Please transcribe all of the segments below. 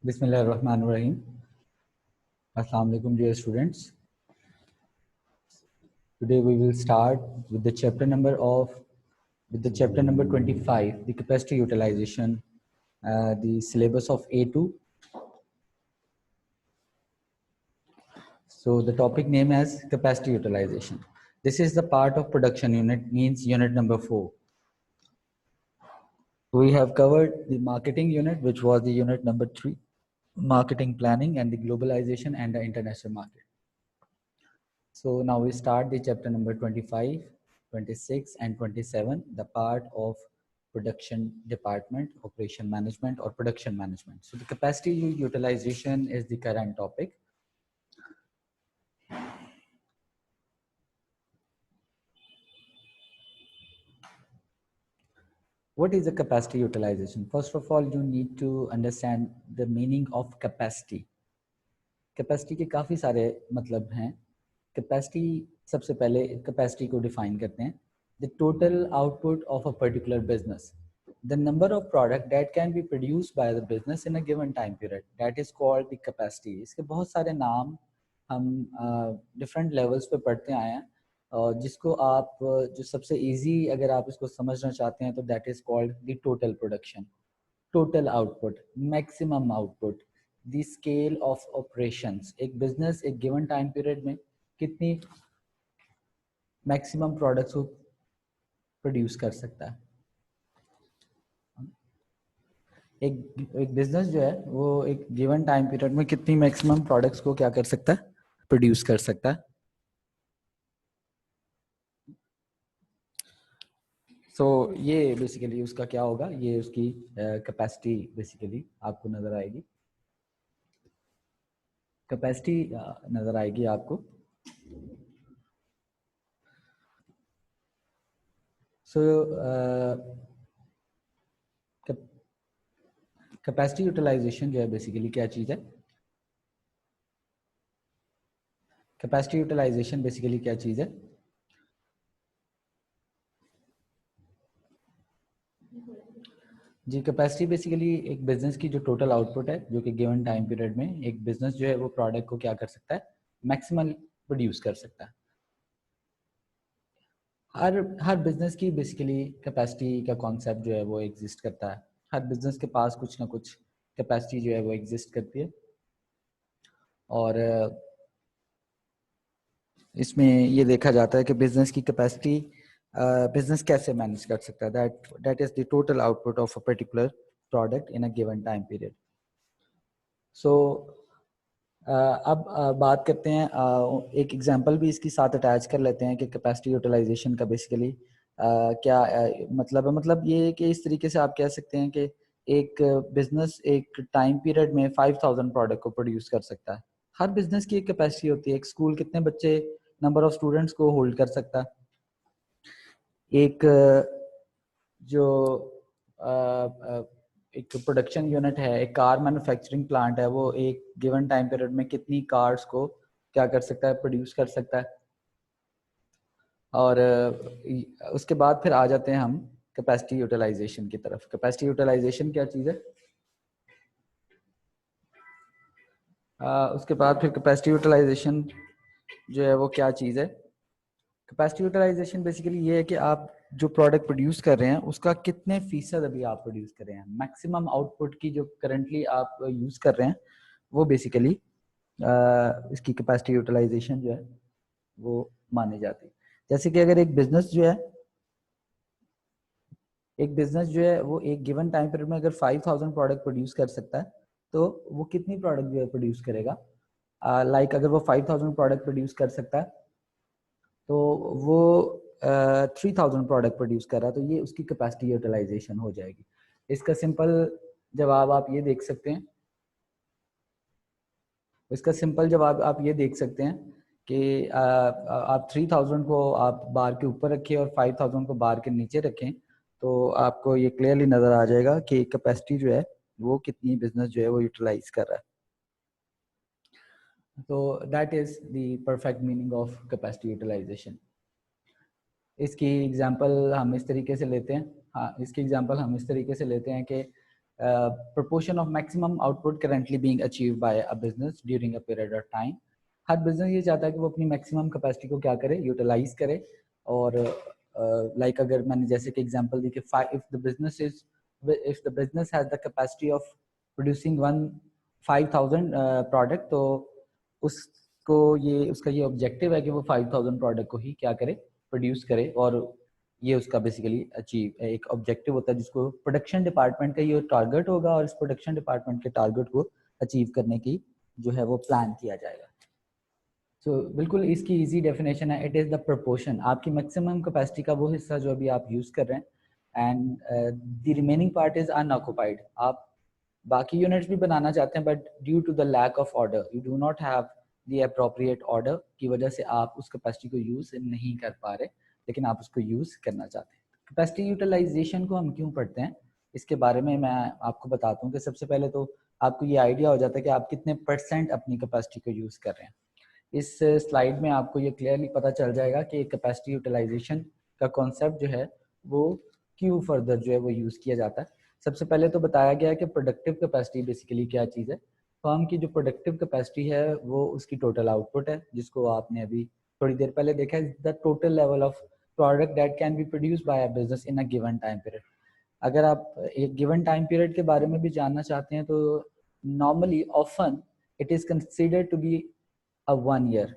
Bismillahirrahmanirrahim. Assalamu alaikum dear students. Today we will start with the chapter number 25, the capacity utilization, the syllabus of A2. So the topic name as capacity utilization. This is the part of production unit, means unit number 4. We have covered the marketing unit, which was the unit number 3, marketing planning and the globalization and the international market. So now we start the chapter number 25, 26 and 27, the part of production department, operation management or production management. So the capacity utilization is the current topic. What is the capacity utilization? First of all, you need to understand the meaning of capacity. Capacity के काफ़ी सारे मतलब हैं. Capacity सबसे पहले capacity को define करते हैं. The total output of a particular business. The number of product that can be produced by the business in a given time period. That is called the capacity. इसके बहुत सारे नाम हम different levels पे पढ़ते आए हैं. जिसको आप जो सबसे easy अगर आप इसको समझना चाहते हैं तो that is called the total production. Total output, maximum output, the scale of operations. एक business एक given time period में कितनी maximum products को produce कर सकता है. एक बिजनेस जो है वो एक गिवन टाइम पीरियड में कितनी मैक्सिमम प्रोडक्ट्स को क्या कर सकता है, प्रोड्यूस कर सकता है. सो ये बेसिकली उसका क्या होगा, ये उसकी कैपेसिटी बेसिकली आपको नजर आएगी. कैपेसिटी नजर आएगी आपको. सो कैपेसिटी यूटिलाइजेशन जो है बेसिकली क्या चीज़ है. कैपेसिटी यूटिलाइजेशन बेसिकली क्या चीज़ है. जी, कैपेसिटी बेसिकली एक बिजनेस की जो टोटल आउटपुट है जो कि गिवन टाइम पीरियड में एक बिजनेस जो है वो प्रोडक्ट को क्या कर सकता है, मैक्सिमम प्रोड्यूस कर सकता है. हर बिजनेस की बेसिकली कैपेसिटी का कॉन्सेप्ट जो है वो एग्जिस्ट करता है. हर बिजनेस के पास कुछ ना कुछ कैपेसिटी जो है वो एग्जिस्ट करती है. और इसमें ये देखा जाता है कि बिजनेस की कैपेसिटी बिजनेस कैसे मैनेज कर सकता है. That is the total output of a particular product in a given time period. So अब बात करते हैं, एक एग्जांपल भी इसके साथ अटैच कर लेते हैं कि कैपेसिटी यूटिलाइजेशन का बेसिकली क्या मतलब है. मतलब ये कि इस तरीके से आप कह सकते हैं कि एक बिजनेस एक टाइम पीरियड में 5000 प्रोडक्ट को प्रोड्यूस कर सकता है. हर बिजनेस की एक कैपेसिटी होती है. एक स्कूल कितने बच्चे नंबर ऑफ स्टूडेंट्स को होल्ड कर सकता है. एक जो एक प्रोडक्शन यूनिट है, एक कार मैन्युफैक्चरिंग प्लांट है, वो एक गिवन टाइम पीरियड में कितनी कार्स को क्या कर सकता है, प्रोड्यूस कर सकता है. और उसके बाद फिर आ जाते हैं हम कैपेसिटी यूटिलाइजेशन की तरफ. कैपेसिटी यूटिलाइजेशन क्या चीज़ है. उसके बाद फिर कैपेसिटी यूटिलाइजेशन जो है वो क्या चीज़ है. कैपेसिटी यूटिलाइजेशन बेसिकली ये है कि आप जो प्रोडक्ट प्रोड्यूस कर रहे हैं उसका कितने फीसद अभी आप प्रोड्यूस कर रहे हैं. मैक्सिमम आउटपुट की जो करंटली आप यूज़ कर रहे हैं वो बेसिकली इसकी कैपेसिटी यूटिलाइजेशन जो है वो मानी जाती है. जैसे कि अगर एक बिजनेस जो है वो एक गिवन टाइम पीरियड में अगर 5000 प्रोडक्ट प्रोड्यूस कर सकता है तो वो कितनी प्रोडक्ट जो है प्रोड्यूस करेगा. लाइक अगर वो 5000 प्रोडक्ट प्रोड्यूस कर सकता है तो वो 3000 प्रोडक्ट प्रोड्यूस कर रहा है, तो ये उसकी कैपेसिटी यूटिलाइजेशन हो जाएगी. इसका सिंपल जवाब आप ये देख सकते हैं. इसका सिंपल जवाब आप ये देख सकते हैं कि आप 3000 को आप बार के ऊपर रखें और 5000 को बार के नीचे रखें तो आपको ये क्लियरली नज़र आ जाएगा कि कैपेसिटी जो है वो कितनी बिजनेस जो है वो यूटिलाइज कर रहा है. तो that is the perfect meaning of capacity utilization. इसकी एग्जांपल हम इस तरीके से लेते हैं. हाँ, इसकी एग्जांपल हम इस तरीके से लेते हैं कि proportion of maximum output currently being achieved by a business during a period of time. Her business ये चाहता है कि वो अपनी मैक्सिमम कैपेसिटी को क्या करे, यूटिलाइज करे. और लाइक अगर मैंने जैसे कि एग्जांपल दी कि if the business has the capacity of producing 5,000 product, तो उसको उसका ये ऑब्जेक्टिव है कि वो 5,000 प्रोडक्ट को ही क्या करे, प्रोड्यूस करे. और ये उसका बेसिकली अचीव एक ऑब्जेक्टिव होता है जिसको प्रोडक्शन डिपार्टमेंट का ये टारगेट होगा, और इस प्रोडक्शन डिपार्टमेंट के टारगेट को अचीव करने की जो है वो प्लान किया जाएगा. तो बिल्कुल इसकी इजी डेफिनेशन है, इट इज़ द प्रोपोर्शन, आपकी मैक्सिमम कैपेसिटी का वो हिस्सा जो अभी आप यूज़ कर रहे हैं, and the remaining part is unoccupied. आप बाकी यूनिट्स भी बनाना चाहते हैं, but due to the lack of order, you do not have the appropriate order की वजह से आप उस कैपेसिटी को यूज़ नहीं कर पा रहे, लेकिन आप उसको यूज़ करना चाहते हैं. कैपेसिटी यूटिलाइजेशन को हम क्यों पढ़ते हैं, इसके बारे में मैं आपको बताता हूँ. कि सबसे पहले तो आपको ये आइडिया हो जाता है कि आप कितने % अपनी कैपेसिटी को यूज़ कर रहे हैं. इस स्लाइड में आपको ये क्लियरली पता चल जाएगा कि कैपेसिटी यूटिलाइजेशन का कॉन्सेप्ट जो है वो क्यों फर्दर जो है वो यूज़ किया जाता है. सबसे पहले तो बताया गया है कि प्रोडक्टिव कैपेसिटी बेसिकली क्या चीज़ है. फर्म की जो प्रोडक्टिव कैपेसिटी है वो उसकी टोटल आउटपुट है, जिसको आपने अभी थोड़ी देर पहले देखा है, the total level of product that can be produce by a business in a given time period. अगर आप एक गिवन टाइम पीरियड के बारे में भी जानना चाहते हैं तो normally often it is considered to be a 1 year.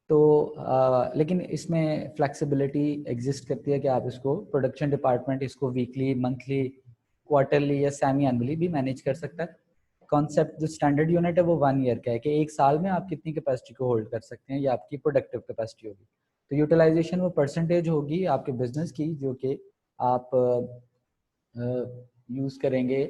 तो लेकिन इसमें फ्लेक्सिबिलिटी एग्जिस्ट करती है कि आप इसको प्रोडक्शन डिपार्टमेंट इसको वीकली, मंथली, क्वार्टरली या सेमी एनुअली भी मैनेज कर सकता है. कॉन्सेप्ट जो स्टैंडर्ड यूनिट है वो 1 ईयर का है कि एक साल में आप कितनी कैपेसिटी को होल्ड कर सकते हैं, ये आपकी प्रोडक्टिव कैपेसिटी होगी. तो यूटिलाइजेशन वो परसेंटेज होगी आपके बिजनेस की जो कि आप यूज़ करेंगे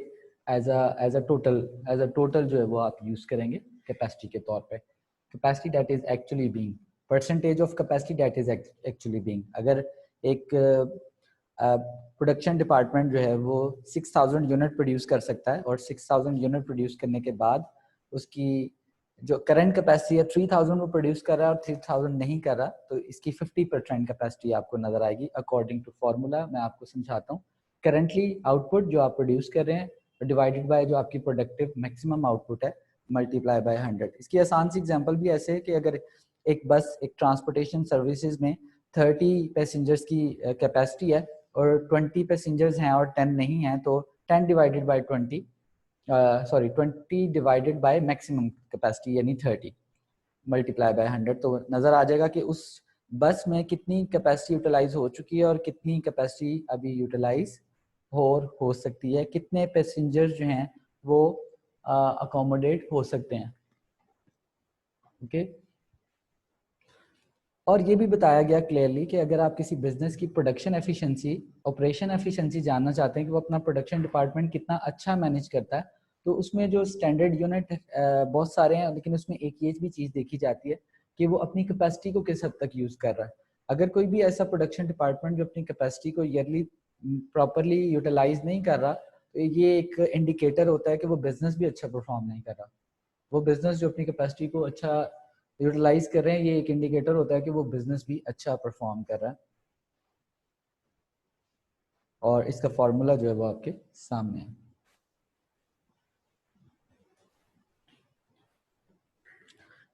एज अ टोटल जो है वो आप यूज़ करेंगे कैपेसिटी के तौर पे. Capacity that is actually being, percentage of capacity that is actually being. अगर एक प्रोडक्शन डिपार्टमेंट जो है वो 6,000 यूनिट प्रोड्यूस कर सकता है, और 6,000 यूनिट प्रोड्यूस करने के बाद उसकी जो करंट कैपेसिटी है 3,000 वो प्रोड्यूस कर रहा है और 3,000 नहीं कर रहा, तो इसकी 50% कैपेसिटी आपको नजर आएगी अकॉर्डिंग टू फॉर्मूला. मैं आपको समझाता हूँ. करंटली आउटपुट जो आप प्रोड्यूस कर रहे हैं डिवाइडेड बाय जो आपकी प्रोडक्टिव मैक्सिमम आउटपुट है मल्टीप्लाई बाय 100. इसकी आसान सी एग्जांपल भी ऐसे है कि अगर एक बस, एक ट्रांसपोर्टेशन सर्विसेज में 30 पैसेंजर्स की कैपेसिटी है और 20 पैसेंजर्स हैं और 10 नहीं हैं, तो 10 divided by 20 divided by maximum capacity यानी 30 मल्टीप्लाई बाय 100. तो नज़र आ जाएगा कि उस बस में कितनी कैपेसिटी यूटिलाइज हो चुकी है और कितनी कैपेसिटी अभी यूटिलाइज हो सकती है, कितने पैसेंजर्स जो हैं वो अकोमोडेट हो सकते हैं. ओके. और ये भी बताया गया क्लियरली कि अगर आप किसी बिजनेस की प्रोडक्शन एफिशिएंसी, ऑपरेशन एफिशिएंसी जानना चाहते हैं कि वो अपना प्रोडक्शन डिपार्टमेंट कितना अच्छा मैनेज करता है, तो उसमें जो स्टैंडर्ड यूनिट बहुत सारे हैं, लेकिन उसमें एक ये भी चीज़ देखी जाती है कि वो अपनी कैपेसिटी को किस हद तक यूज़ कर रहा है. अगर कोई भी ऐसा प्रोडक्शन डिपार्टमेंट जो अपनी कैपेसिटी को ईयरली प्रॉपरली यूटिलाइज नहीं कर रहा, तो ये एक इंडिकेटर होता है कि वो बिजनेस भी अच्छा परफॉर्म नहीं कर रहा. वो बिजनेस जो अपनी कैपेसिटी को अच्छा यूटिलाइज कर रहे हैं, ये एक इंडिकेटर होता है कि वो बिजनेस भी अच्छा परफॉर्म कर रहा है. और इसका फॉर्मूला जो है वो आपके सामने है.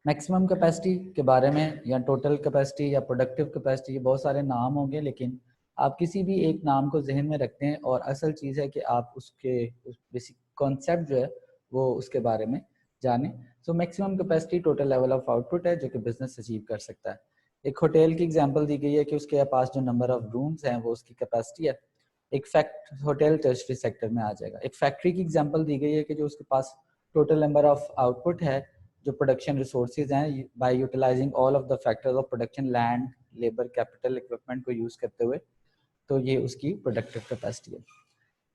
मैक्सिमम कैपेसिटी के बारे में या टोटल कैपेसिटी या प्रोडक्टिव कैपेसिटी, ये बहुत सारे नाम होंगे, लेकिन आप किसी भी एक नाम को जहन में रखते हैं और असल चीज़ है कि आप उसके बेसिक कॉन्सेप्ट जो है वो उसके बारे में जाने. So maximum capacity total level of output है जो कि बिजनेस अचीव कर सकता है. एक होटल की एग्जांपल दी गई है कि उसके पास जो नंबर ऑफ रूम्स हैं वो उसकी कैपेसिटी है. एक होटल टर्शरी सेक्टर में आ जाएगा. एक फैक्ट्री की एग्जांपल दी गई है कि जो उसके पास टोटल नंबर ऑफ आउटपुट है, जो प्रोडक्शन रिसोर्सेज हैं, by utilizing all of the factors of production, land, labour, capital, equipment को यूज करते हुए, तो ये उसकी प्रोडक्टिव कैपेसिटी है.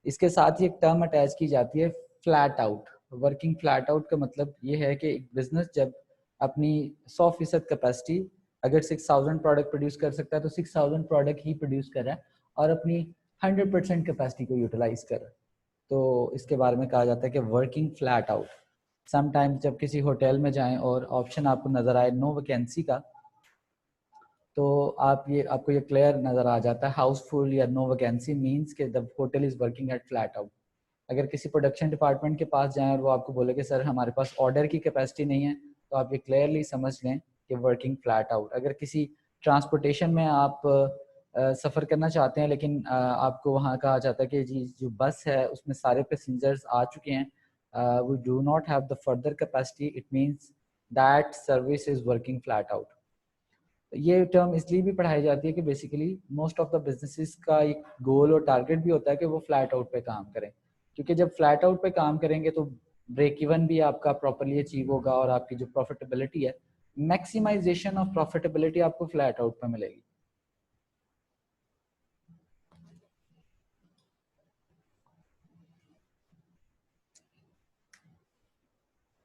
इसके साथ ही एक टर्म अटैच की जाती है flat out. Working flat out का मतलब ये है कि एक बिजनेस जब अपनी 100% कैपेसिटी, अगर 6,000 प्रोडक्ट प्रोड्यूस कर सकता है तो 6,000 प्रोडक्ट ही प्रोड्यूस कर रहा है और अपनी 100% कैपेसिटी को यूटिलाइज कर रहा है, तो इसके बारे में कहा जाता है कि वर्किंग फ्लैट आउट. समटाइम्स जब किसी होटल में जाएं और ऑप्शन आपको नजर आए नो वैकेंसी का, तो आप ये आपको ये क्लियर नज़र आ जाता है। हाउसफुल या नो वैकेंसी मीन्स के the hotel is working at flat out. अगर किसी प्रोडक्शन डिपार्टमेंट के पास जाएं और वो आपको बोले कि सर हमारे पास ऑर्डर की कैपेसिटी नहीं है, तो आप ये क्लियरली समझ लें कि वर्किंग फ्लैट आउट। अगर किसी ट्रांसपोर्टेशन में आप सफ़र करना चाहते हैं लेकिन आपको वहाँ कहा जाता है कि जी जो बस है उसमें सारे पैसेंजर्स आ चुके हैं, we do not have the further capacity, it means that service is working flat out. ये टर्म इसलिए भी पढ़ाई जाती है कि basically most of the businesses का एक गोल और टारगेट भी होता है कि वो फ्लैट आउट पे काम करें, क्योंकि जब फ्लैट आउट पे काम करेंगे तो ब्रेक इवन भी आपका प्रॉपरली अचीव होगा और आपकी जो प्रॉफिटेबिलिटी है, मैक्सिमाइजेशन ऑफ प्रॉफिटेबिलिटी आपको फ्लैट आउट पे मिलेगी।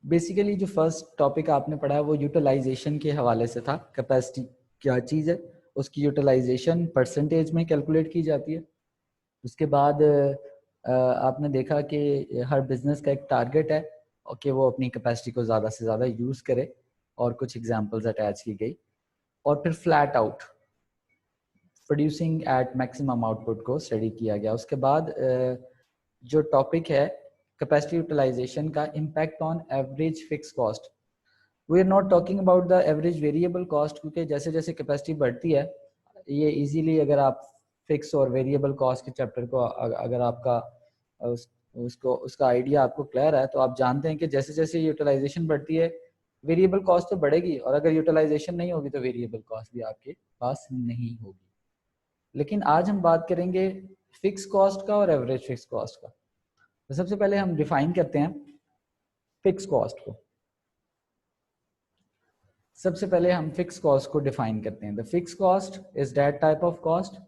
बेसिकली जो फर्स्ट टॉपिक आपने पढ़ा है वो यूटिलाइजेशन के हवाले से था। कैपेसिटी क्या चीज़ है, उसकी यूटिलाइजेशन परसेंटेज में कैलकुलेट की जाती है। उसके बाद आपने देखा कि हर बिजनेस का एक टारगेट है और कि वो अपनी कैपेसिटी को ज़्यादा से ज़्यादा यूज़ करे, और कुछ एग्जांपल्स अटैच की गई। और फिर flat out producing at maximum output को स्टडी किया गया। उसके बाद जो टॉपिक है कैपेसिटी यूटिलाइजेशन का impact on average fix cost. We are not talking about the average variable cost, क्योंकि जैसे जैसे कैपेसिटी बढ़ती है ये इजीली, अगर आप फिक्स और वेरिएबल कॉस्ट के चैप्टर को अगर आपका उसको उसका आइडिया आपको क्लियर है तो आप जानते हैं कि जैसे जैसे यूटिलाइजेशन बढ़ती है वेरिएबल कॉस्ट तो बढ़ेगी, और अगर यूटिलाइजेशन नहीं होगी तो वेरिएबल कॉस्ट भी आपके पास नहीं होगी। लेकिन आज हम बात करेंगे फिक्स कॉस्ट का और एवरेज फिक्स कॉस्ट का। तो सबसे पहले हम डिफाइन करते हैं फिक्स कॉस्ट को। सबसे पहले हम फिक्स कॉस्ट को डिफाइन करते हैं। The fix cost is that type of cost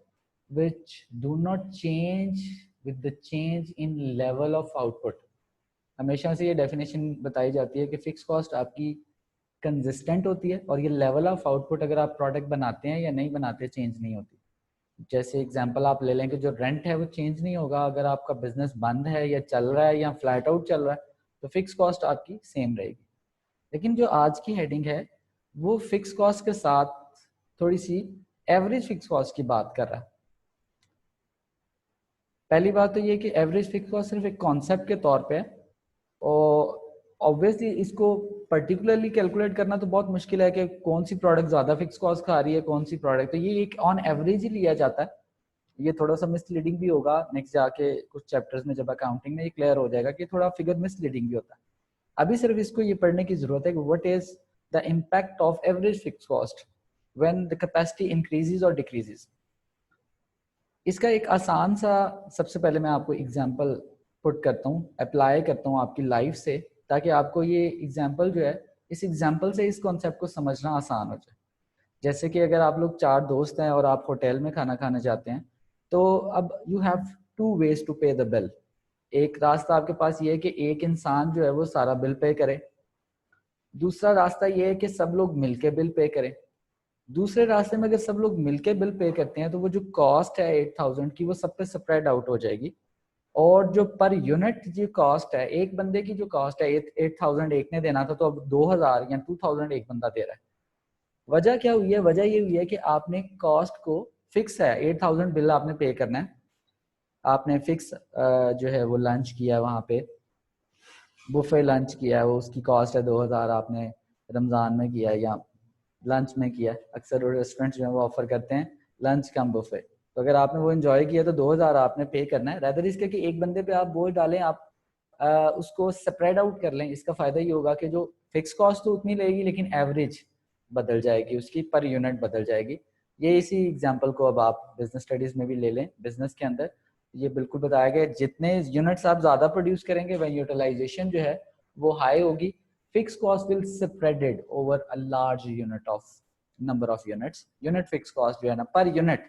which do not change with the change in level of output। हमेशा से ये डेफिनेशन बताई जाती है कि फिक्स कॉस्ट आपकी कंसिस्टेंट होती है और ये लेवल ऑफ आउटपुट अगर आप प्रोडक्ट बनाते हैं या नहीं बनाते चेंज नहीं होती। जैसे एग्जांपल आप ले लें कि जो रेंट है वो चेंज नहीं होगा, अगर आपका बिजनेस बंद है या चल रहा है या फ्लैट आउट चल रहा है तो फिक्स कॉस्ट आपकी सेम रहेगी। लेकिन जो आज की हेडिंग है वो फिक्स कॉस्ट के साथ थोड़ी सी एवरेज फिक्स कॉस्ट की बात कर रहा है। पहली बात तो ये कि एवरेज फिक्स कॉस्ट सिर्फ एक कॉन्सेप्ट के तौर पे है, और ऑब्वियसली इसको पर्टिकुलरली कैलकुलेट करना तो बहुत मुश्किल है कि कौन सी प्रोडक्ट ज़्यादा फिक्स कॉस्ट खा रही है कौन सी प्रोडक्ट, तो ये एक ऑन एवरेज ही लिया जाता है। ये थोड़ा सा मिसलीडिंग भी होगा, नेक्स्ट जाके कुछ चैप्टर्स में जब अकाउंटिंग में ये क्लियर हो जाएगा कि थोड़ा फिगर मिसलीडिंग भी होता है। अभी सिर्फ इसको ये पढ़ने की जरूरत है कि what is the impact of average fix cost when the capacity increases और डिक्रीजेज। इसका एक आसान सा सबसे पहले मैं आपको एग्जांपल पुट करता हूँ, अप्लाई करता हूँ आपकी लाइफ से, ताकि आपको ये एग्जांपल जो है इस एग्जांपल से इस कॉन्सेप्ट को समझना आसान हो जाए। जैसे कि अगर आप लोग 4 दोस्त हैं और आप होटल में खाना खाने जाते हैं, तो अब you have 2 ways to pay the bill. एक रास्ता आपके पास ये है कि एक इंसान जो है वो सारा बिल पे करे, दूसरा रास्ता ये है कि सब लोग मिलके बिल पे करें। दूसरे रास्ते में अगर सब लोग मिलके बिल पे करते हैं तो वो जो कॉस्ट है 8000 की वो सब पे स्प्रेड आउट हो जाएगी, और जो पर यूनिट जो कॉस्ट है एक बंदे की जो कॉस्ट है 8000 एक ने देना था तो अब 2000 या 2000 एक बंदा दे रहा है। वजह क्या हुई है? वजह ये हुई है कि आपने कॉस्ट को फिक्स है 8000 बिल आपने पे करना है, आपने फिक्स जो है वो लंच किया वहाँ पे, बुफे लंच किया है, वो उसकी कॉस्ट है 2000, आपने रमज़ान में किया या लंच में किया। अक्सर वो रेस्टोरेंट जो है वो ऑफर करते हैं लंच कम बुफे, तो अगर आपने वो एंजॉय किया तो 2000 आपने पे करना है। रैदर इसके कि एक बंदे पे आप बोझ डालें, आप उसको स्प्रेड आउट कर लें। इसका फायदा ये होगा कि जो फिक्स कॉस्ट तो उतनी लेगी लेकिन एवरेज बदल जाएगी, उसकी पर यूनिट बदल जाएगी। ये इसी एग्जाम्पल को अब आप बिजनेस स्टडीज में भी ले लें। बिजनेस के अंदर ये बिल्कुल बताया गया, जितने यूनिट्स आप ज्यादा प्रोड्यूस करेंगे वह यूटिलाइजेशन जो है वो हाई होगी। Fix cost will spreaded over a large unit of number of units. Unit fix cost जो है ना पर यूनिट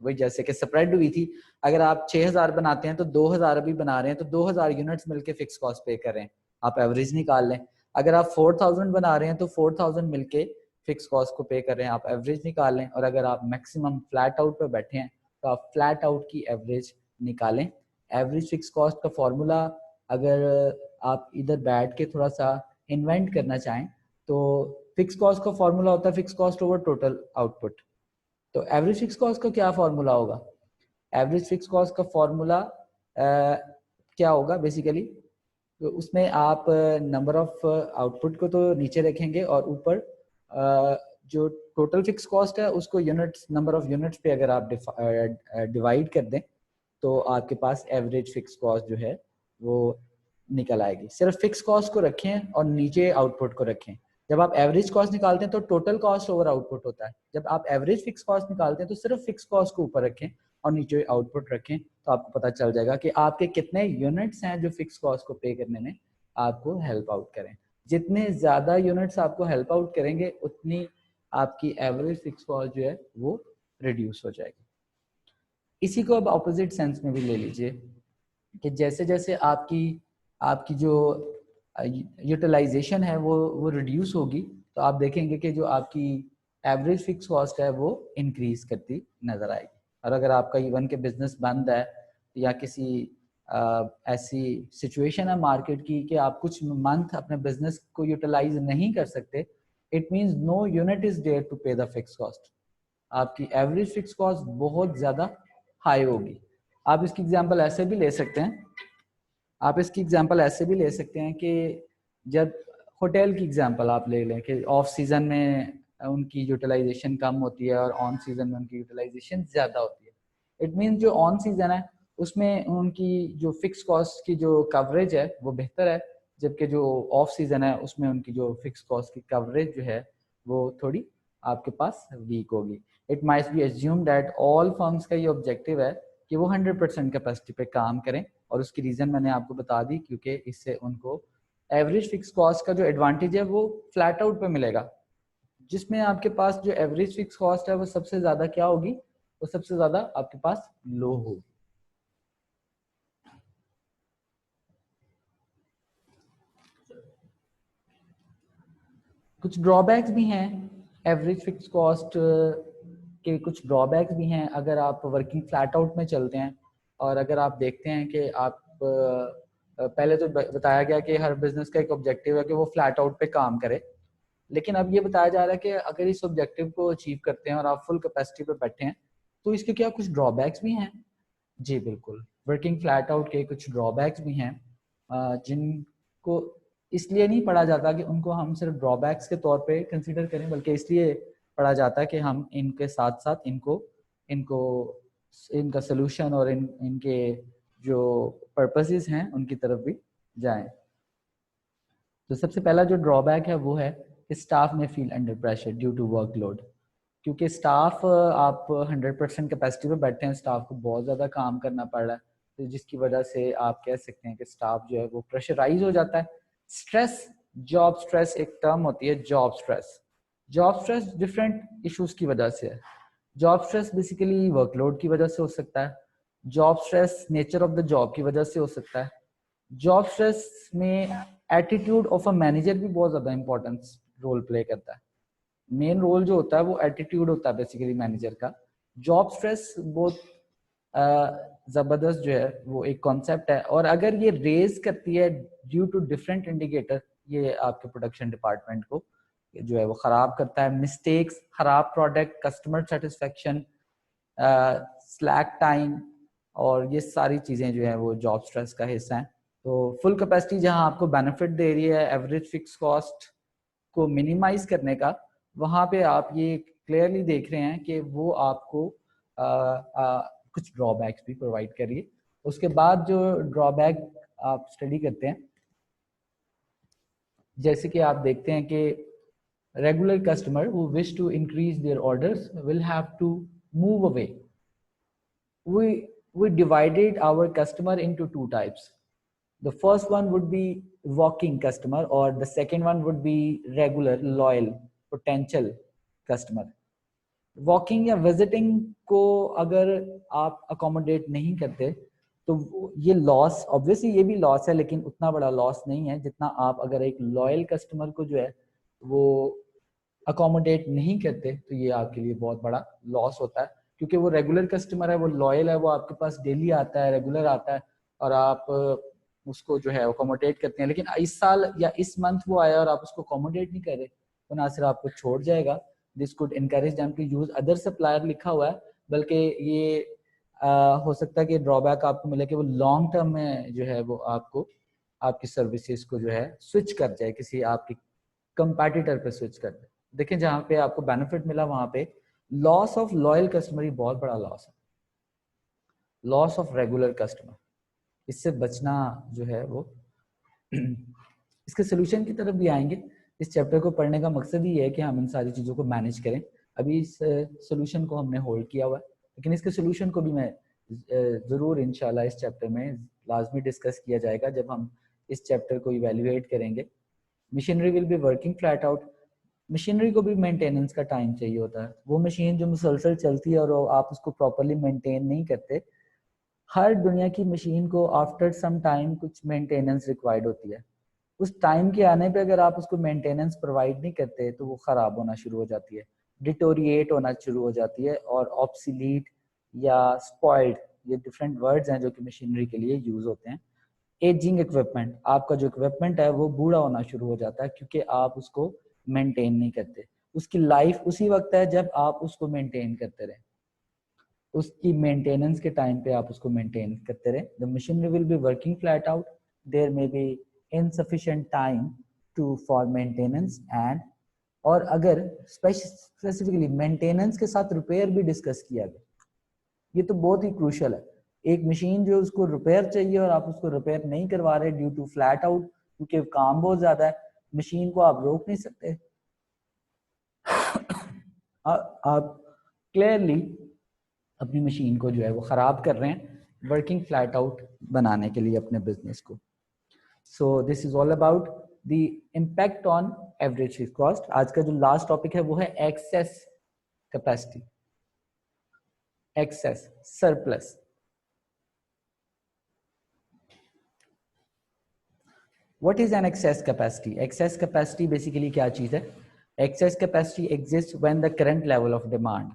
वही जैसे कि स्प्रेड हुई थी, अगर आप 6000 बनाते हैं तो 2000 अभी बना रहे हैं तो 2000 यूनिट्स मिलके फिक्स कॉस्ट पे कर रहे हैं, आप एवरेज निकाल लें। अगर आप 4000 बना रहे हैं तो 4000 मिलके फिक्स कॉस्ट को पे कर रहे हैं, आप एवरेज निकाल लें। और अगर आप मैक्सिमम फ्लैट आउट पे बैठे हैं तो आप फ्लैट आउट की एवरेज निकालें। एवरेज फिक्स कॉस्ट का फॉर्मूला अगर आप इधर बैठ के थोड़ा सा इन्वेंट करना चाहें तो फिक्स कॉस्ट का फॉर्मूला होता है fix cost over total output. तो एवरेज फिक्स कॉस्ट का क्या फॉर्मूला होगा? एवरेज फिक्स कॉस्ट का फॉर्मूला क्या होगा बेसिकली? तो उसमें आप नंबर ऑफ आउटपुट को तो नीचे रखेंगे और ऊपर जो टोटल फिक्स कॉस्ट है उसको यूनिट्स, नंबर ऑफ यूनिट्स पे अगर आप डिवाइड कर दें तो आपके पास एवरेज फिक्स कॉस्ट जो है वो निकल आएगी। सिर्फ फिक्स कॉस्ट को रखें और नीचे आउटपुट को रखें। जब आप एवरेज कॉस्ट निकालते हैं तो टोटल कॉस्ट ओवर आउटपुट होता है। जब आप एवरेज फिक्स कॉस्ट निकालते हैं तो सिर्फ फिक्स कॉस्ट को ऊपर रखें और नीचे आउटपुट रखें, तो आपको पता चल जाएगा कि आपके कितने यूनिट्स हैं जो फिक्स कॉस्ट को पे करने में आपको हेल्प आउट करें। जितने ज्यादा यूनिट्स आपको हेल्प आउट करेंगे उतनी आपकी एवरेज फिक्स कॉस्ट जो है वो रिड्यूस हो जाएगी। इसी को अब ऑपोजिट सेंस में भी ले लीजिए कि जैसे जैसे आपकी आपकी जो यूटिलाइजेशन है वो रिड्यूस होगी, तो आप देखेंगे कि जो आपकी एवरेज फिक्स कॉस्ट है वो इंक्रीज करती नजर आएगी। और अगर आपका इवन के बिजनेस बंद है या किसी ऐसी सिचुएशन है मार्केट की कि आप कुछ मंथ अपने बिजनेस को यूटिलाइज नहीं कर सकते, it means no unit is there to pay the fix cost. आपकी एवरेज फिक्स कॉस्ट बहुत ज्यादा हाई होगी। आप इसकी एग्जांपल ऐसे भी ले सकते हैं, आप इसकी एग्जांपल ऐसे भी ले सकते हैं कि जब होटल की एग्जांपल आप ले लें कि ऑफ सीजन में उनकी यूटिलाइजेशन कम होती है और ऑन सीजन में उनकी यूटिलाइजेशन ज्यादा होती है। इट मीन जो ऑन सीजन है उसमें उनकी जो फिक्स कॉस्ट की जो कवरेज है वो बेहतर है, जबकि जो ऑफ सीजन है उसमें उनकी जो फिक्स कॉस्ट की कवरेज जो है वो थोड़ी आपके पास वीक होगी। It might be assume that all firms का ये ऑब्जेक्टिव है कि वो 100% कैपेसिटी पे काम करें, और उसकी रीजन मैंने आपको बता दी, क्योंकि इससे उनको एवरेज फिक्स कॉस्ट का जो एडवांटेज है वो फ्लैट आउट पे मिलेगा। जिसमें आपके पास जो एवरेज फिक्स कॉस्ट है वो सबसे ज्यादा क्या होगी? वो सबसे ज्यादा आपके पास लो होगी। कुछ ड्रॉबैक्स भी हैं एवरेज फिक्स कॉस्ट के, कुछ ड्रॉबैक्स भी हैं अगर आप वर्किंग फ्लैट आउट में चलते हैं। और अगर आप देखते हैं कि आप पहले तो बताया गया कि हर बिजनेस का एक ऑब्जेक्टिव है कि वो फ्लैट आउट पे काम करे, लेकिन अब ये बताया जा रहा है कि अगर इस ऑब्जेक्टिव को अचीव करते हैं और आप फुल कैपेसिटी पे बैठे हैं तो इसके क्या कुछ ड्रॉबैक्स भी हैं? जी बिल्कुल, वर्किंग फ्लैट आउट के कुछ ड्रॉबैक्स भी हैं जिनको इसलिए नहीं पढ़ा जाता कि उनको हम सिर्फ ड्रॉबैक्स के तौर पे कंसीडर करें, बल्कि इसलिए पढ़ा जाता है कि हम इनके साथ साथ इनको इनको इनका सोल्यूशन और इनके जो पर्पसेस हैं उनकी तरफ भी जाएं। तो सबसे पहला जो ड्रॉबैक है वो है कि स्टाफ में feel under pressure due to workload. क्योंकि स्टाफ आप 100% कैपेसिटी पे बैठे हैं, स्टाफ को बहुत ज़्यादा काम करना पड़ रहा है, तो जिसकी वजह से आप कह सकते हैं कि स्टाफ जो है वो प्रेशराइज हो जाता है। स्ट्रेस, जॉब स्ट्रेस एक टर्म होती है, job stress. Job stress different issues की वजह से है। जॉब स्ट्रेस बेसिकली वर्कलोड की वजह से हो सकता है, job stress nature of the job की वजह से हो सकता है, जॉब स्ट्रेस में एटीट्यूड ऑफ अ मैनेजर भी बहुत ज़्यादा इंपॉर्टेंस रोल प्ले करता है। मेन रोल जो होता है वो एटीट्यूड होता है बेसिकली मैनेजर का। जॉब स्ट्रेस बहुत जबरदस्त जो है वो एक कॉन्सेप्ट है, और अगर ये रेज करती है ड्यू टू डिफरेंट इंडिकेटर, ये आपके प्रोडक्शन डिपार्टमेंट को जो है वो खराब करता है। मिस्टेक्स, खराब product, customer satisfaction, slack time, और ये सारी चीजें जो है वो जॉब स्ट्रेस का हिस्सा है। तो फुल कैपेसिटी जहां आपको बेनिफिट दे रही है एवरेज फिक्स कॉस्ट को मिनिमाइज करने का, वहां पे आप ये क्लियरली देख रहे हैं कि वो आपको कुछ ड्रॉबैक्स भी प्रोवाइड करिए। उसके बाद जो ड्रॉबैक आप स्टडी करते हैं, जैसे कि आप देखते हैं कि regular customer who wish to increase their orders will have to move away. We divided our customer into two types. The first one would be walking customer, or the second one would be regular, loyal, potential customer. Walking या visiting को अगर आप accommodate नहीं करते तो ये loss, obviously ये भी लॉस है, लेकिन उतना बड़ा लॉस नहीं है जितना आप अगर एक लॉयल कस्टमर को जो है वो अकोमोडेट नहीं करते, तो ये आपके लिए बहुत बड़ा लॉस होता है। क्योंकि वो रेगुलर कस्टमर है, वो लॉयल है, वो आपके पास डेली आता है, रेगुलर आता है, और आप उसको जो है अकोमोडेट करते हैं। लेकिन इस साल या इस मंथ वो आया और आप उसको अकोमोडेट नहीं कर रहे, तो ना सिर्फ आपको छोड़ जाएगा this could encourage them to use other supplier लिखा हुआ है, बल्कि ये हो सकता है कि ड्रॉबैक आपको मिले कि वो लॉन्ग टर्म में जो है वो आपको आपकी सर्विसेज को जो है स्विच कर जाए, किसी आपकी कंपैटिटर पे स्विच कर जाए। देखें जहाँ पे आपको बेनिफिट मिला वहां पे लॉस ऑफ लॉयल कस्टमर ही बहुत बड़ा लॉस है, लॉस ऑफ रेगुलर कस्टमर, इससे बचना जो है वो इसके सोल्यूशन की तरफ भी आएंगे। इस चैप्टर को पढ़ने का मकसद ही है कि हम इन सारी चीज़ों को मैनेज करें। अभी इस सोल्यूशन को हमने होल्ड किया हुआ है, लेकिन इसके सोल्यूशन को भी मैं ज़रूर इंशाल्लाह इस चैप्टर में लाजमी डिस्कस किया जाएगा जब हम इस चैप्टर को इवेल्युएट करेंगे। Machinery will be working flat out. Machinery को भी मेंटेनेंस का टाइम चाहिए होता है। वो मशीन जो मुसलसल चलती है और आप उसको प्रॉपरली मेंटेन नहीं करते, हर दुनिया की मशीन को आफ्टर सम टाइम कुछ मेंटेनेंस रिक्वायर्ड होती है। उस टाइम के आने पे अगर आप उसको मेंटेनेंस प्रोवाइड नहीं करते तो वो ख़राब होना शुरू हो जाती है, डिटोरिएट होना शुरू हो जाती है, और ऑब्सोलीट या स्पॉइल्ड, ये डिफरेंट वर्ड्स हैं जो कि मशीनरी के लिए यूज़ होते हैं। एजिंग इक्विपमेंट, आपका जो इक्विपमेंट है वो बूढ़ा होना शुरू हो जाता है क्योंकि आप उसको मेंटेन नहीं करते। उसकी लाइफ उसी वक्त है जब आप उसको मेंटेन करते रहे, उसकी मेंटेनेंस के टाइम पे आप उसको मेंटेन करते रहे। The machinery will be working flat out, there may be insufficient time to for maintenance and, और अगर स्पेसिफिकली मेंटेनेंस के साथ रिपेयर भी डिस्कस किया गया, ये तो बहुत ही क्रूशल है। एक मशीन जो उसको रिपेयर चाहिए और आप उसको रिपेयर नहीं करवा रहे ड्यू टू फ्लैट आउट, क्योंकि काम बहुत ज्यादा है, मशीन को आप रोक नहीं सकते। आप क्लियरली अपनी मशीन को जो है वो खराब कर रहे हैं वर्किंग फ्लैट आउट बनाने के लिए अपने बिजनेस को। So this is all about the impact on average fixed cost. आज का जो लास्ट टॉपिक है वो है excess capacity, excess surplus. What is an excess capacity? Excess capacity basically क्या चीज है? Excess capacity exists when the current level of demand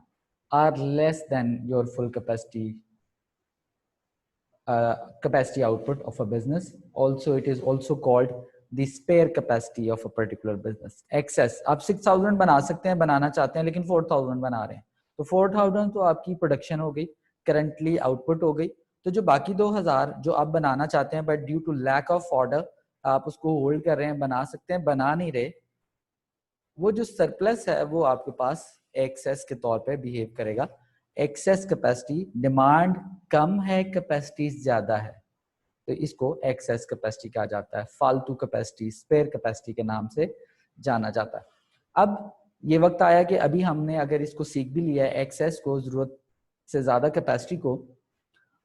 are less than your full capacity capacity output of a business. Also, it is also called the spare capacity of a particular business. Excess, आप 6,000 बना सकते हैं, बनाना चाहते हैं, लेकिन 4,000 बना रहे हैं, तो 4,000 तो आपकी प्रोडक्शन हो गई, करंटली आउटपुट हो गई। तो जो बाकी 2,000 जो आप बनाना चाहते हैं but due to lack of order आप उसको होल्ड कर रहे हैं, बना सकते हैं, बना नहीं रहे, वो जो सरप्लस है वो आपके पास एक्सेस के तौर पे बिहेव करेगा। एक्सेस कैपेसिटी, डिमांड कम है, कैपेसिटी ज्यादा है, तो इसको एक्सेस कैपेसिटी कहा जाता है, फालतू कैपेसिटी, स्पेयर कैपेसिटी के नाम से जाना जाता है। अब ये वक्त आया कि अभी हमने अगर इसको सीख भी लिया है एक्सेस को, जरूरत से ज्यादा कैपेसिटी को,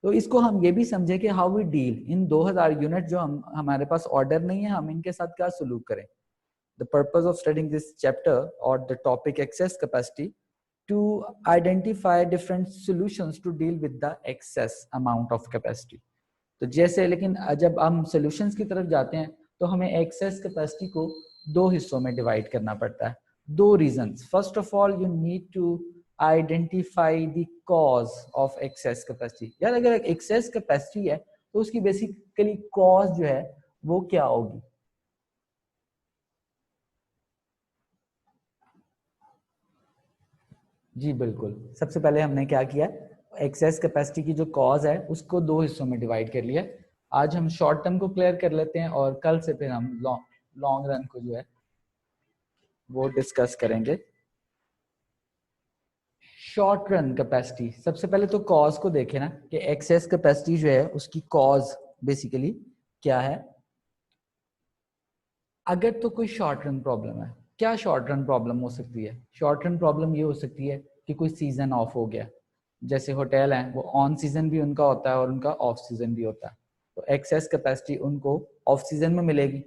तो इसको हम ये भी समझे कि how we deal in 2000 unit जो हमारे पास ऑर्डर नहीं है, हम इनके साथ क्या सलूक करें। The purpose of studying this chapter or the topic excess capacity to identify different solutions to deal with the excess amount of capacity. तो जैसे, लेकिन जब हम solutions की तरफ जाते हैं तो हमें excess capacity को दो हिस्सों में डिवाइड करना पड़ता है। दो reasons. First of all, you need to identify the cause of excess capacity. यार अगर excess capacity है तो उसकी basically cause जो है वो क्या होगी? जी बिल्कुल, सबसे पहले हमने क्या किया, एक्सेस कैपेसिटी की जो कॉज है उसको दो हिस्सों में डिवाइड कर लिया। आज हम शॉर्ट टर्म को क्लियर कर लेते हैं और कल से फिर हम लॉन्ग रन को जो है वो डिस्कस करेंगे। शॉर्ट रन कैपेसिटी, सबसे पहले तो कॉज को देखें ना कि एक्सेस कैपेसिटी जो है उसकी कॉज बेसिकली क्या है। अगर तो कोई शॉर्ट रन प्रॉब्लम है, क्या शॉर्ट रन प्रॉब्लम हो सकती है? शॉर्ट रन प्रॉब्लम ये हो सकती है कि कोई सीजन ऑफ हो गया, जैसे होटल हैं वो ऑन सीजन भी उनका होता है और उनका ऑफ सीजन भी होता है, तो एक्सेस कैपेसिटी उनको ऑफ सीजन में मिलेगी।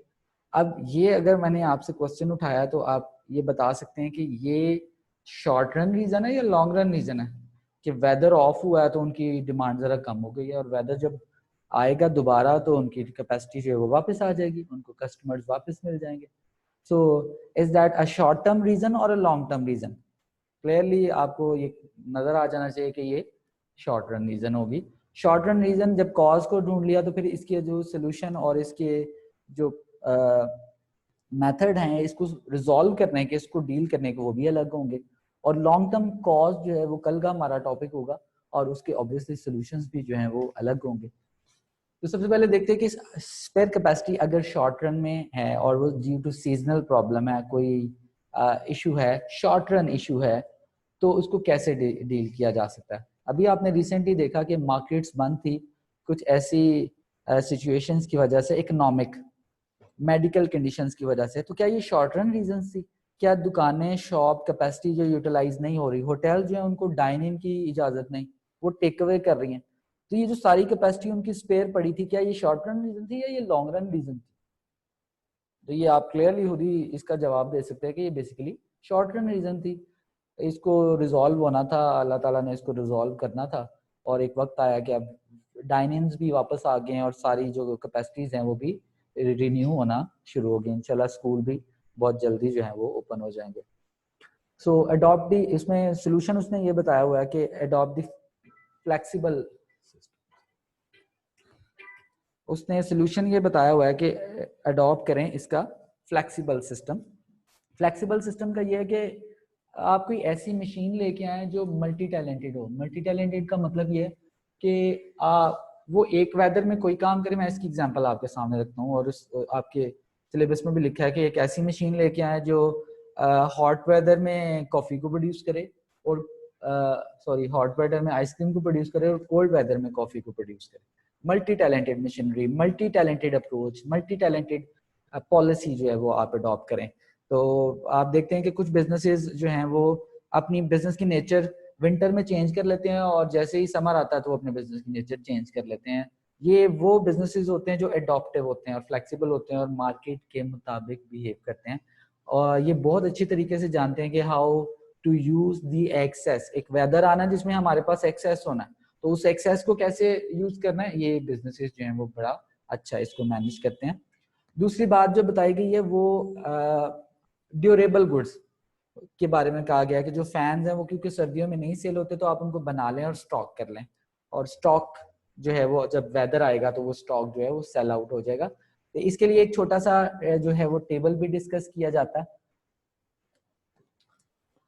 अब ये अगर मैंने आपसे क्वेश्चन उठाया तो आप ये बता सकते हैं कि ये शॉर्ट रन रीजन है या लॉन्ग रन रीजन है, कि वेदर ऑफ हुआ है तो उनकी डिमांड जरा कम हो गई है और वेदर जब आएगा दोबारा तो उनकी कैपेसिटी जो है वो वापस आ जाएगी, उनको कस्टमर्स वापस मिल जाएंगे। So is that a short term reason और a long term reason? Clearly आपको ये नजर आ जाना चाहिए कि ये शॉर्ट रन रीजन होगी। शॉर्ट रन रीजन जब कॉज को ढूंढ लिया तो फिर इसके जो सोल्यूशन और इसके जो मेथड हैं इसको रिजॉल्व करने के, इसको डील करने के, वो भी अलग होंगे। और लॉन्ग टर्म कॉज जो है वो कल का हमारा टॉपिक होगा और उसके ऑब्वियसली सॉल्यूशंस भी जो हैं वो अलग होंगे। तो सबसे पहले देखते हैं कि स्पेयर कैपेसिटी अगर शॉर्ट रन में है और वो ड्यू टू सीजनल प्रॉब्लम है, कोई इशू है, शॉर्ट रन इशू है, तो उसको कैसे डील किया जा सकता है। अभी आपने रिसेंटली देखा कि मार्केट्स बंद थी कुछ ऐसी सिचुएशंस की वजह से, इकोनॉमिक मेडिकल कंडीशंस की वजह से। तो क्या ये शॉर्ट रन रीजंस थी? क्या दुकानें, शॉप कैपेसिटी जो यूटिलाइज नहीं हो रही, होटल जो है उनको डाइन इन की इजाजत नहीं, वो टेक अवे कर रही हैं, तो ये जो सारी कैपेसिटी उनकी स्पेयर पड़ी थी, क्या ये शॉर्ट रन रीजन थी या ये लॉन्ग रन रीजन थी? तो ये आप क्लियरली खुद ही इसका जवाब दे सकते हैं कि ये बेसिकली शॉर्ट रन रीजन थी। इसको रिजॉल्व होना था, अल्लाह ताला ने इसको रिजॉल्व करना था, और एक वक्त आया कि अब डाइनिंग्स भी वापस आ गए हैं और सारी जो कैपेसिटीज हैं वो भी रिन्यू होना शुरू हो गई। इंशाल्लाह स्कूल भी बहुत जल्दी जो है वो ओपन हो जाएंगे। सो अडॉप्ट दी, इसमें सोल्यूशन उसने ये बताया हुआ है कि अडॉप्ट दी फ्लेक्सिबल, उसने सोल्यूशन ये बताया हुआ है कि अडॉप्ट करें इसका फ्लेक्सिबल सिस्टम। फ्लेक्सिबल सिस्टम का ये है कि आप कोई ऐसी मशीन लेके आए जो मल्टी टैलेंटेड हो। मल्टी टैलेंटेड का मतलब ये है कि वो एक वेदर में कोई काम करे। मैं इसकी एग्जांपल आपके सामने रखता हूँ, और उस आपके सिलेबस में भी लिखा है कि एक ऐसी मशीन लेके आए जो हॉट वेदर में कॉफ़ी को प्रोड्यूस करे, और सॉरी हॉट वेदर में आइसक्रीम को प्रोड्यूस करे और कोल्ड वेदर में कॉफ़ी को प्रोड्यूस करे। Multi talented machinery, multi talented approach, multi talented policy जो है वो आप अडॉप्ट करें। तो आप देखते हैं कि कुछ बिजनेसेस जो हैं वो अपनी बिजनेस की नेचर विंटर में चेंज कर लेते हैं, और जैसे ही समर आता है तो वो अपने बिजनेस की नेचर चेंज कर लेते हैं। ये वो बिजनेसेस होते हैं जो एडॉप्टिव होते हैं और फ्लेक्सिबल होते हैं और मार्केट के मुताबिक बिहेव करते हैं, और ये बहुत अच्छी तरीके से जानते हैं कि how to use the excess. एक वेदर आना जिसमें हमारे पास एक्सेस होना है, तो उस एक्सेस को कैसे यूज करना है, ये बिजनेसेस जो हैं वो बड़ा अच्छा इसको मैनेज करते हैं। दूसरी बात जो बताई गई है वो ड्यूरेबल गुड्स के बारे में कहा गया है कि जो फैंस हैं वो क्योंकि सर्दियों में नहीं सेल होते, तो आप उनको बना लें और स्टॉक कर लें, और स्टॉक जो है वो जब वेदर आएगा तो वो स्टॉक जो है वो सेल आउट हो जाएगा। तो इसके लिए एक छोटा सा जो है वो टेबल भी डिस्कस किया जाता है।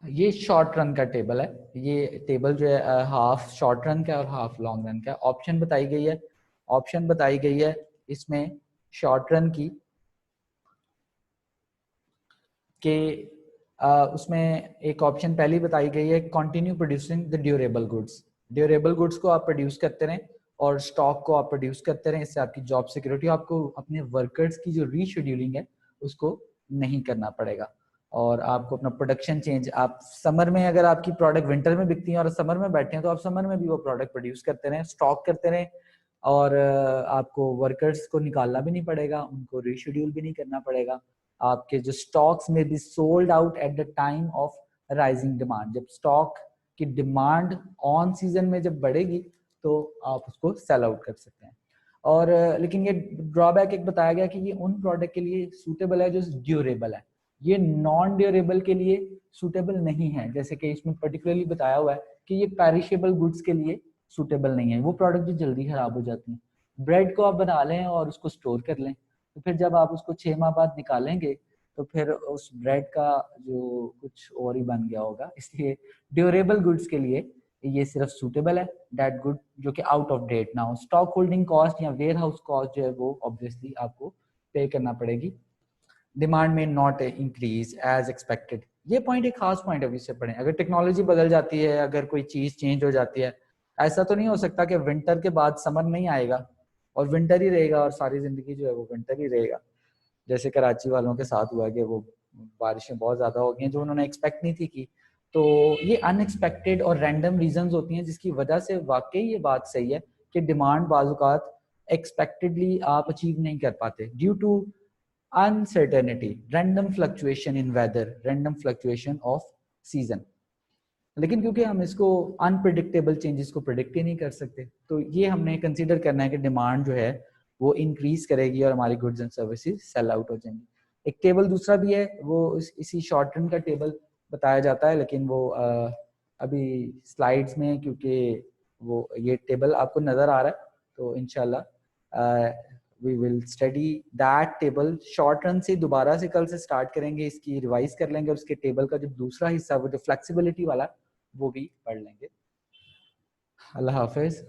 ये शॉर्ट रन का टेबल है। ये टेबल जो है हाफ शॉर्ट रन का और हाफ लॉन्ग रन का। ऑप्शन बताई गई है, ऑप्शन बताई गई है इसमें शॉर्ट रन की कि उसमें एक ऑप्शन पहली बताई गई है, continue producing the durable goods. Durable goods को आप प्रोड्यूस करते रहें और स्टॉक को आप प्रोड्यूस करते रहें, इससे आपकी जॉब सिक्योरिटी, आपको अपने वर्कर्स की जो रीशेड्यूलिंग है उसको नहीं करना पड़ेगा, और आपको अपना प्रोडक्शन चेंज, आप समर में अगर आपकी प्रोडक्ट विंटर में बिकती है और समर में बैठे हैं तो आप समर में भी वो प्रोडक्ट प्रोड्यूस करते रहें, स्टॉक करते रहें, और आपको वर्कर्स को निकालना भी नहीं पड़ेगा, उनको रीशेड्यूल भी नहीं करना पड़ेगा। आपके जो स्टॉक्स में भी sold out at the time of rising demand. जब स्टॉक की डिमांड ऑन सीजन में जब बढ़ेगी तो आप उसको सेल आउट कर सकते हैं। और लेकिन ये ड्रॉबैक एक बताया गया कि ये उन प्रोडक्ट के लिए सूटेबल है जो ड्यूरेबल है, ये नॉन ड्यूरेबल के लिए सूटेबल नहीं है। जैसे कि इसमें पर्टिकुलरली बताया हुआ है कि ये पेरिशेबल गुड्स के लिए सूटेबल नहीं है, वो प्रोडक्ट जो जल्दी खराब हो जाती हैं। ब्रेड को आप बना लें और उसको स्टोर कर लें, तो फिर जब आप उसको 6 माह बाद निकालेंगे तो फिर उस ब्रेड का जो कुछ और ही बन गया होगा। इसलिए ड्यूरेबल गुड्स के लिए ये सिर्फ सूटेबल है दैट गुड जो कि आउट ऑफ डेट ना हो। स्टॉक होल्डिंग कॉस्ट या वेयर हाउस कॉस्ट जो है वो ऑब्वियसली आपको पे करना पड़ेगी। डिमांड में नॉट इंक्रीज एज एक्सपेक्टेड, ये पॉइंट एक खास पॉइंट अभी से पढ़ें। अगर टेक्नोलॉजी बदल जाती है, अगर कोई चीज चेंज हो जाती है, ऐसा तो नहीं हो सकता कि विंटर के बाद समर नहीं आएगा और विंटर ही रहेगा और सारी जिंदगी जो है वो विंटर ही रहेगा। जैसे कराची वालों के साथ हुआ कि वो बारिशें बहुत ज्यादा हो गई जो उन्होंने एक्सपेक्ट नहीं थी की। तो ये अनएक्सपेक्टेड और रैंडम रीजंस होती हैं जिसकी वजह से वाकई ये बात सही है कि डिमांड बाजुकात एक्सपेक्टेडली आप अचीव नहीं कर पाते due to uncertainty, random fluctuation in weather, random fluctuation of season. लेकिन क्योंकि हम इसको अनप्रिडिक्टेबल चेंजेस को प्रिडिक्ट ही नहीं कर सकते, तो ये हमने कंसीडर करना है कि डिमांड जो है वो इंक्रीज करेगी और हमारी goods and services sell out हो जाएंगी। एक टेबल दूसरा भी है, वो इसी शॉर्ट टर्म का टेबल बताया जाता है, लेकिन वो अभी स्लाइड्स में क्योंकि वो ये टेबल आपको नजर आ रहा है तो इंशाल्लाह we will study that table. Short run से दोबारा से कल से स्टार्ट करेंगे, इसकी रिवाइज कर लेंगे और उसके टेबल का जो दूसरा हिस्सा वो जो फ्लेक्सिबिलिटी वाला वो भी पढ़ लेंगे। अल्लाह हाफिज।